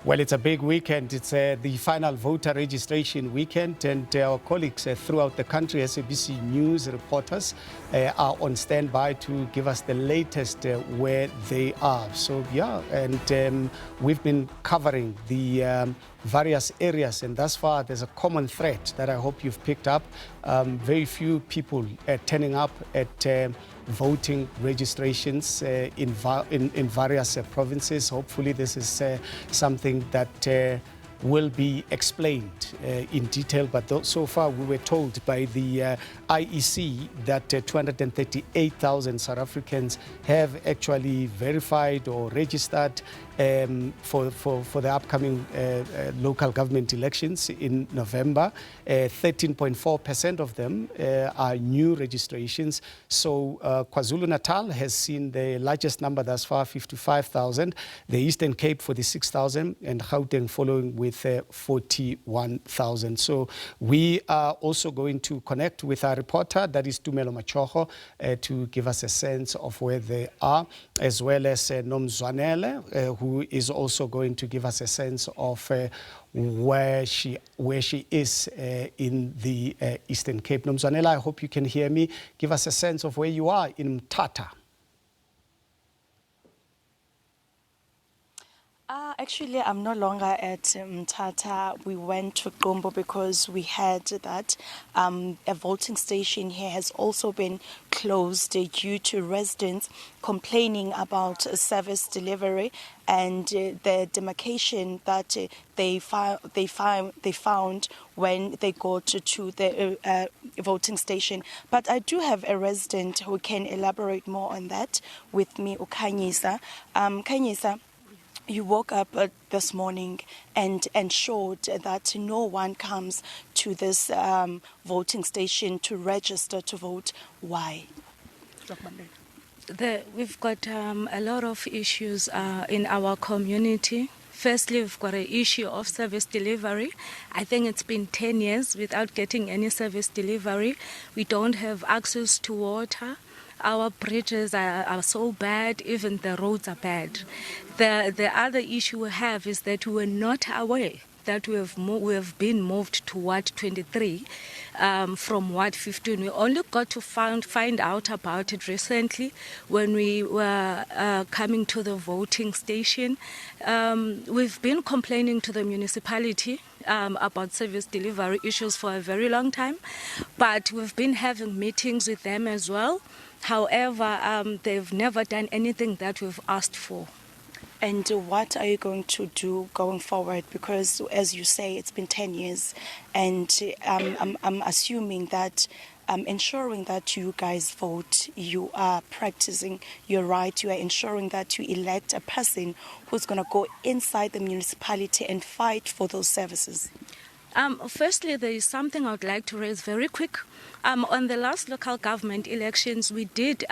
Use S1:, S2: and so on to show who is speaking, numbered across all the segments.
S1: Well, it's a big weekend. It's the final voter registration weekend, and our colleagues throughout the country, SABC News reporters, are on standby to give us the latest where they are. So, yeah, and we've been covering the various areas, and thus far there's a common thread that I hope you've picked up. Very few people turning up at voting registrations in various provinces. Hopefully this is something that will be explained in detail, but so far we were told by the IEC that 238,000 South Africans have actually verified or registered for the upcoming local government elections in November. 13.4% of them are new registrations. So KwaZulu-Natal has seen the largest number thus far, 55,000. The Eastern Cape 46,000, and Gauteng following with 41,000. So we are also going to connect with our reporter, that is Tumelo Machoho, to give us a sense of where they are, as well as Nomzwanele, who is also going to give us a sense of where she is in the Eastern Cape. Nomzwanele, I hope you can hear me. Give us a sense of where you are in Mthatha.
S2: Actually, I'm no longer at Mthatha. We went to Qumbu because we heard that a voting station here has also been closed due to residents complaining about service delivery and the demarcation that they found when they got to the voting station. But I do have a resident who can elaborate more on that with me, Khanyisa. Khanyisa, you woke up this morning and ensured that no one comes to this voting station to register to vote. Why?
S3: We've got a lot of issues in our community. Firstly, we've got an issue of service delivery. I think it's been 10 years without getting any service delivery. We don't have access to water. Our bridges are so bad, even the roads are bad. The other issue we have is that we were not aware that we have been moved to Ward 23 from Ward 15. We only got to find out about it recently when we were coming to the voting station. We've been complaining to the municipality about service delivery issues for a very long time, but we've been having meetings with them as well. However, they've never done anything that we've asked for.
S2: And what are you going to do going forward? Because, as you say, it's been 10 years, and I'm assuming that ensuring that you guys vote, you are practicing your right, you are ensuring that you elect a person who's going to go inside the municipality and fight for those services.
S3: Firstly, there is something I would like to raise very quick. On the last local government elections, we did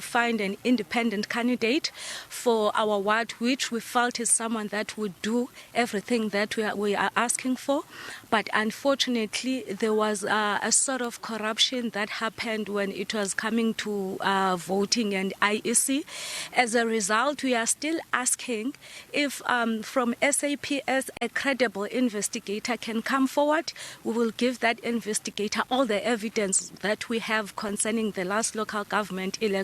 S3: find an independent candidate for our ward, which we felt is someone that would do everything that we are asking for. But unfortunately, there was a sort of corruption that happened when it was coming to voting and IEC. As a result, we are still asking if from SAPS a credible investigator can come forward. We will give that investigator all the evidence that we have concerning the last local government elections.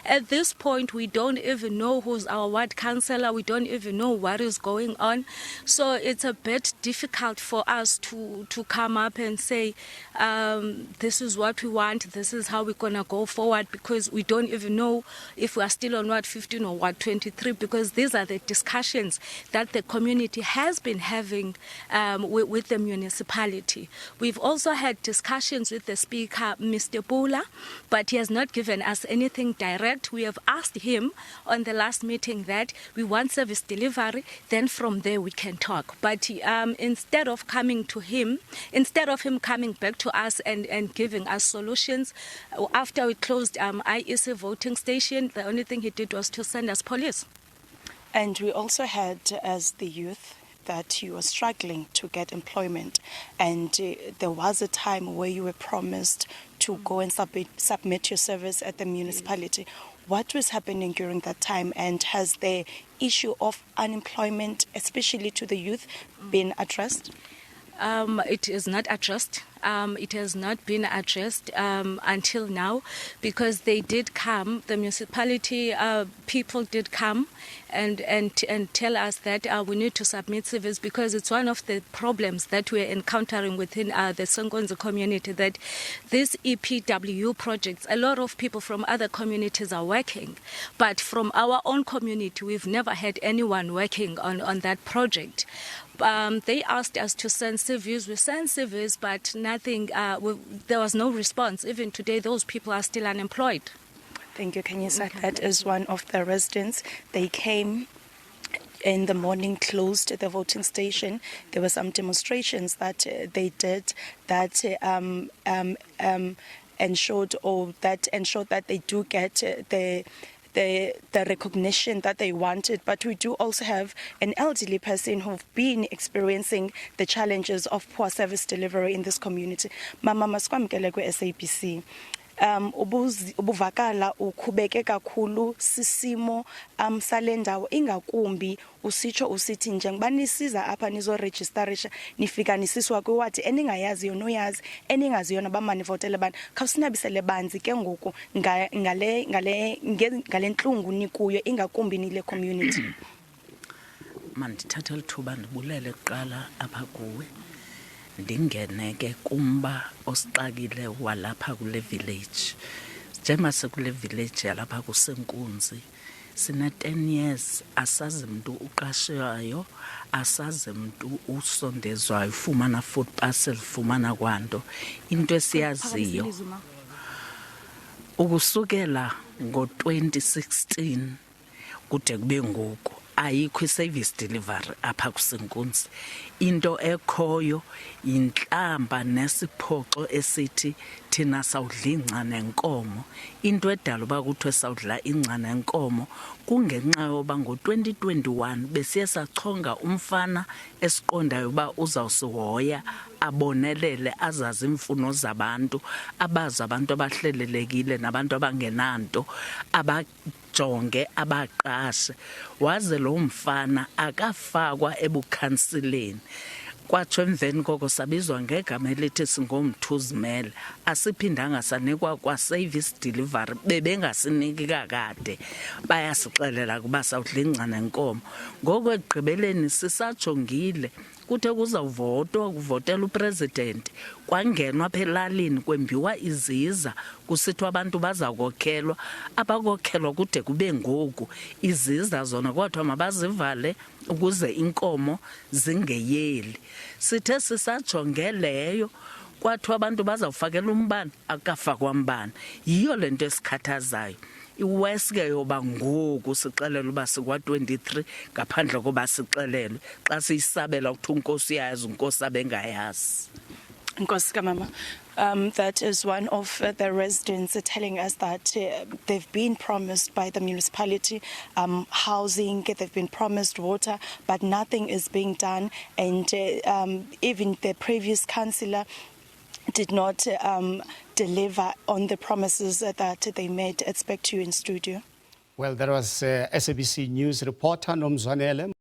S3: At this point, we don't even know who's our ward councillor. We don't even know what is going on. So it's a bit difficult for us to come up and say, this is what we want, this is how we're going to go forward, because we don't even know if we are still on Ward 15 or Ward 23, because these are the discussions that the community has been having with the municipality. We've also had discussions with the Speaker, Mr. Bula, but he has not given us anything direct. We have asked him on the last meeting that we want service delivery, then from there we can talk. But instead of him coming back to us and giving us solutions, after we closed IEC voting station, the only thing he did was to send us police.
S2: And we also had, as the youth, that you were struggling to get employment, and there was a time where you were promised to go and submit your service at the municipality. What was happening during that time, and has the issue of unemployment, especially to the youth, been addressed?
S3: It is not addressed. It has not been addressed until now, because they did come, the municipality people did come and tell us that we need to submit CVs, because it's one of the problems that we're encountering within the Sonkonzo community, that these EPW projects, a lot of people from other communities are working, but from our own community, we've never had anyone working on that project. They asked us to send CVs. We sent CVs, but nothing. There was no response. Even today, those people are still unemployed.
S2: Thank you. Can you say that as one of the residents? They came in the morning, closed the voting station. There were some demonstrations that they did that ensured that they do get the recognition that they wanted. But we do also have an elderly person who've been experiencing the challenges of poor service delivery in this community. Mama Maskwamkele kwe SABC. Ubuvakala ukhubeke kakhulu sisimo salendawo ingakumbi usitsho usithi njengoba nisiza apha nizo registerisha nifika nisiswa kwiwadi eningayaziyo noyazi eningaziyo nabamanivotele abantu khawusinabisele banzi ke ngoku ngale ntlungu nikuyo ingakumbi nile community.
S4: Mandithatha lithuba ndibulele kuqala apha kuwe, ndingene ke kumba osixakile walapha kule village. Njengoba sekule village yalapha kusenkunzi sina 10 years asazi mntu uqashwayo, asazi mntu usondezwayo, fumana food parcel, fumana kwanto. Into esiyaziyo ukusukela ngo-2016 kude kube ngoku ayikho service delivery apha kusenkunzi. Into ekhoyo inhlamba nesiphoxo esithi thina sawudla ingca nenkomo. Into edala uba kuthiwe sawudla ingca nenkomo kungenxa yoba ngo-2021 besiye sachonga umfana esiqondayo uba uzawusihoya, abonelele, azazi imfuno zabantu, abazi abantu abahlelelekile nabantu abangenanto, jonge abaqashe. Waze lo mfana akafakwa ebukhansileni. Kwatsho emveni koko sabizwa ngegama elithi singomthuzimele, asiphindanga sanikwa kwa-service delivery, bebengasiniki kakade, bayasixelela kuba sawudla ingca nenkomo. Ngoko ekugqibeleni sisajongile kuthe kuzawuvotwa, kuvotela upresident, kwangenwa apha elalini kwembiwa iziza, kusithiwa abantu bazakokhelwa. Abakokhelwa kude kube ngoku. Iziza zona kwathiwa mabazivale ukuze inkomo zingeyeli. Sithe sisajonge leyo, kwathiwa abantu bazawufakela umbane, akafakwa mbane. Yiyo le nto esikhathazayo. Iweske yoba ngoku sixelela uba sikwa-23 ngaphandle koba sixelelwe xa siyisabela ukuthi unkosi yazi unkosi abengayazi.
S2: Nkosi kamama. That is one of the residents telling us that they've been promised by the municipality housing, they've been promised water, but nothing is being done. And even the previous councillor did not deliver on the promises that they made. It's back to you in studio.
S1: Well, there was SABC News reporter Nomzwanele